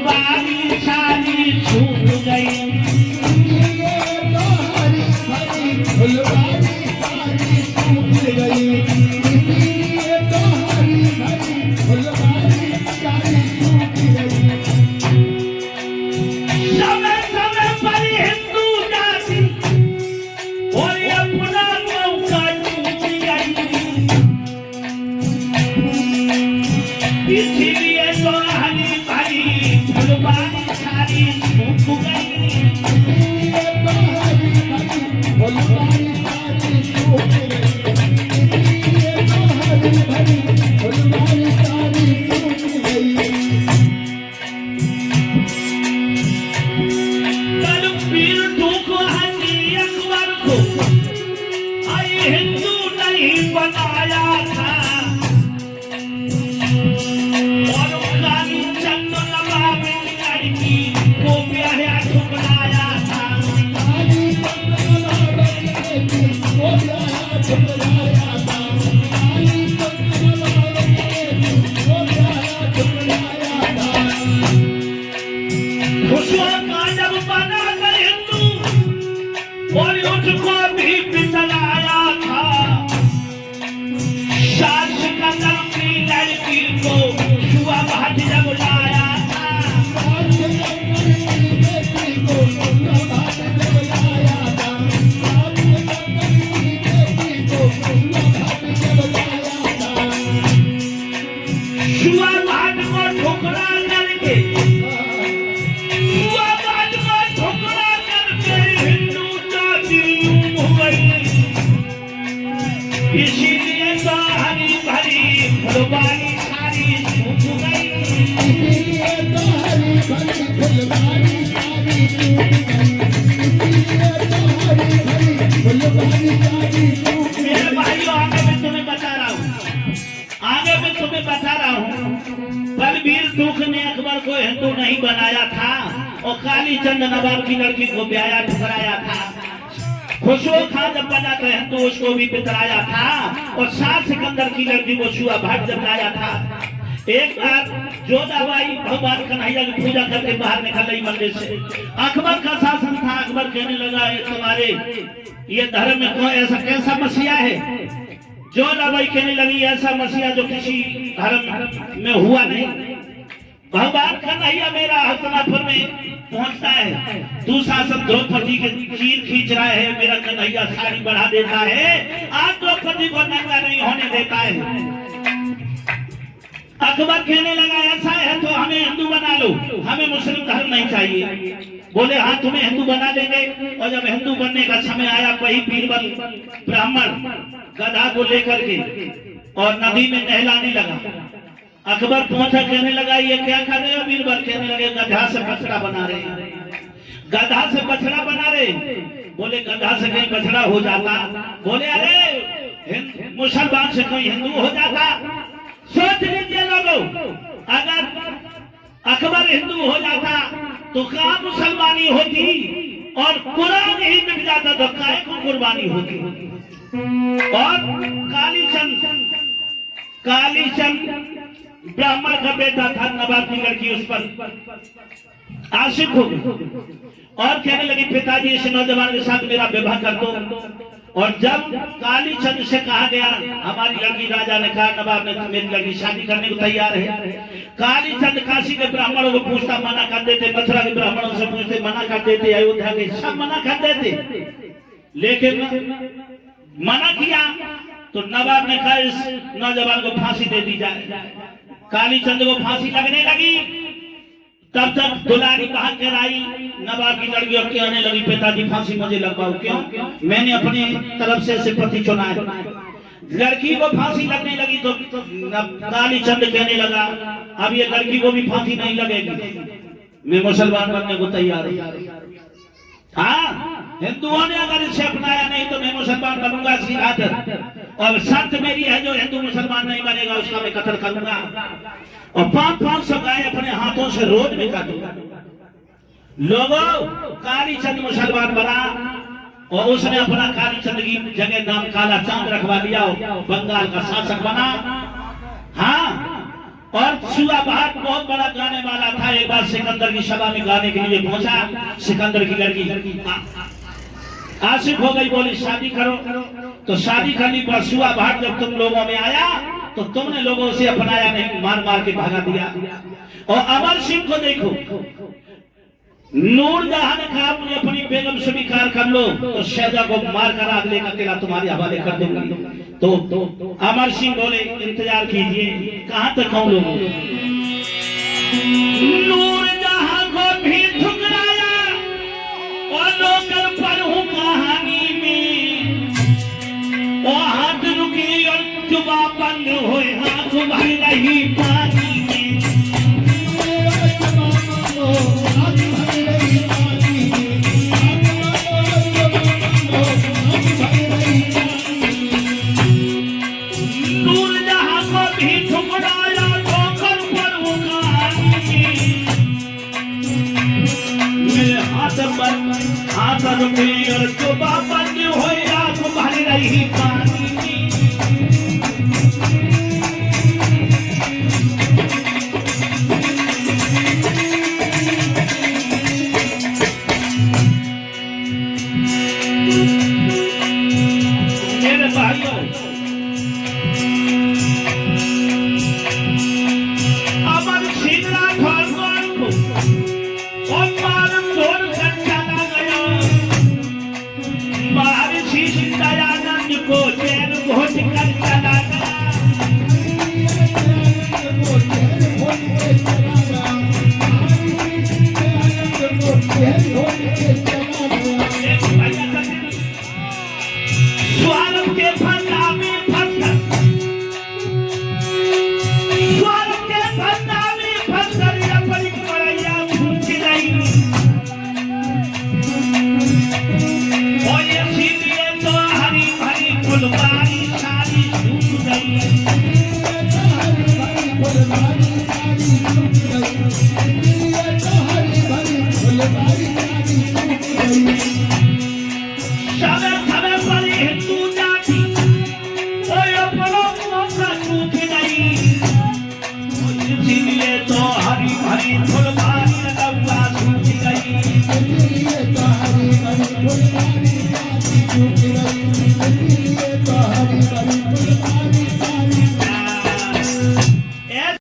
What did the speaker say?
फुलवारी सारी सूख गई, फुलवारी सारी सूख गई, तो हरी भरी फुलवारी सारी सूख गई। समय समय पर हिंदू जाति और अपना मौका चूक गई, इसीलिए तो हरी भरी फुलवारी सारी सूख गई, तो हरी भरी फुलवारी सारी सूख गई, तो हरी भरी फुलवारी सारी सूख गई। कल पीर दुख हनी अकबर को आई हिंदू नहीं बनाया था, और काली चंद नवाब की लड़की को ब्याह ठुकराया था, काली वो प्यारा ठुकराया था, काली वो प्यारा ठुकराया था। खुशवा का जब बना कर हिंदू और उसको भी बितलाया था, शाह सिकंदर की लड़की को शुआ भाट जब लाया था, शुआ भाट को ठुकरा करके, शुआ भाट को ठुकरा करके हिंदू जाति हो गई, इसीलिए तो हरी भरी फुलवारी सारी सूख गई, मेरे भाइयों आगे मैं तुम्हें बता रहा हूँ, आगे मैं तुम्हें बता रहा हूँ, बलबीर दुख ने अकबर को हिंदू नहीं बनाया था और काली चंद नवाब की लड़की को ब्याह ठुकराया था, खुशरो खां जब बना तो हिंदू उसको भी पितराया था, और शाह सिकंदर की लड़की को शुआ भाट जब लाया था। एक बार जोधाबाई भगवान कन्हैया की पूजा करके बाहर निकल रही मंदिर से, अकबर का शासन था, अकबर कहने लगा तुम्हारे ये धर्म में कोई ऐसा कैसा मसीहा है, जोधाबाई कहने लगी ऐसा मसीहा जो किसी धर्म में हुआ नहीं, भगवान कन्हैया मेरा हस्तनापुर में पहुंचता है, दूसरा सब द्रौपदी के चीर खींच रहा है, मेरा कन्हैया साड़ी बढ़ा देता है, आज द्रौपदी को नंगा नहीं होने देता है। अकबर कहने लगा ऐसा है तो हमें हिंदू बना लो, हमें मुस्लिम धर्म नहीं चाहिए। बोले हाँ तुम्हें हिंदू बना देंगे, और जब हिंदू बनने का समय आया वही बीरबल ब्राह्मण गधा को लेकर के और नदी में नहलाने लगा, अकबर पहुंचा कहने लगा ये क्या कर रहे हो, बीरबल कहने लगे गधा से बछड़ा बना रहे, गधा से बछड़ा बना रहे, बोले गधा से कहीं बछड़ा हो जाता, बोले अरे मुसलमान से कोई हिंदू हो जाता, सोच लीजिए लोगों, अगर अकबर हिंदू हो जाता तो कहाँ मुसलमानी होती, और कुरान ही मिट जाता तो काहे को कुर्बानी होती। और कालीचंद ब्राह्मण का बेटा था, नवाब की लड़की उस पर आशिक हो गई और कहने लगी पिताजी इस नौजवान के साथ मेरा विवाह कर दो, और जब कालीचंद से कहा गया हमारी लड़की, राजा ने कहा नवाब ने मेरी लड़की शादी करने को तैयार है, कालीचंद काशी के ब्राह्मणों को पूछता मना कर देते, मथुरा के ब्राह्मणों से पूछते मना कर देते, अयोध्या के सब मना कर देते, लेकिन मना किया तो नवाब ने कहा इस नौजवान को फांसी दे दी जाए, कालीचंद को फांसी लगने लगी, तब तक दुलारी बाहर कर आई, नवाब की लड़की कहने लगी पिताजी फांसी मुझे लगवाओ, क्यों, मैंने अपनी तरफ से पति चुना है। लड़की को फांसी लगने लगी तो कालीचंद कहने लगा अब ये लड़की को भी फांसी नहीं लगेगी, मैं मुसलमान बनने को तैयार हूं। हाँ, हिंदुओं ने अगर इसे अपनाया नहीं तो मैं मुसलमान बनूंगा सीधा, और शर्त मेरी है जो हिंदू मुसलमान नहीं बनेगा उसका मैं कत्ल करूंगा, और 500 गाय अपने हाथों से रोज में काटूंगा। लोगों, कालीचंद मुसलमान बना और उसने अपना कालीचंद की जगह नाम काला चांद रखवा लिया, बंगाल का शासक बना। हाँ, और सुआ बहार बहुत बड़ा गाने वाला था। एक बार सिकंदर की सभा में गाने के लिए पहुंचा। सिकंदर की लड़की आशिक हो गई, बोली शादी करो। तो शादी करने पर सुआ बहार जब तुम लोगों में आया तो तुमने लोगों से अपनाया नहीं, मार मार के भगा दिया। और अमर सिंह को देखो, नूरजहां ने कहा मुझे अपनी बेगम स्वीकार कर लो तो शहजा को मार कर अगले का किला तुम्हारे हवाले कर दूंगी। तो अमर सिंह बोले इंतजार कीजिए, कहां तक आऊं लोगों। नूरजहां को भी ठुकराया और नौकर पर हूं कहानी में, और हाथ रुकी और जुबा बंद हुए, हाथ भर रही पानी में। नूरजहां को भी ठुकराया ठोकर पर वो कहानी में। मेरे हाथ पर हाथ रुकी और जुबा बंद हुए, हाथ भर रही पानी में। मेरे भाइयों, अमर सिंह राठौर को और मार तोड़ कर चला गया। महर्षि दयानंद को चैन घोट कर चला गया। स्वार्थ के फंदा में फंसकर, स्वार्थ के फंदा में फंसकर अपनी पढ़ाइयां छूट गई। और इसीलिए तो हरी भरी फुलवारी सारी सूख गई। समय समय पर हिंदू जाति कोई अपनों मौका चूक गई। इसीलिए तो हरी भरी फुलवारी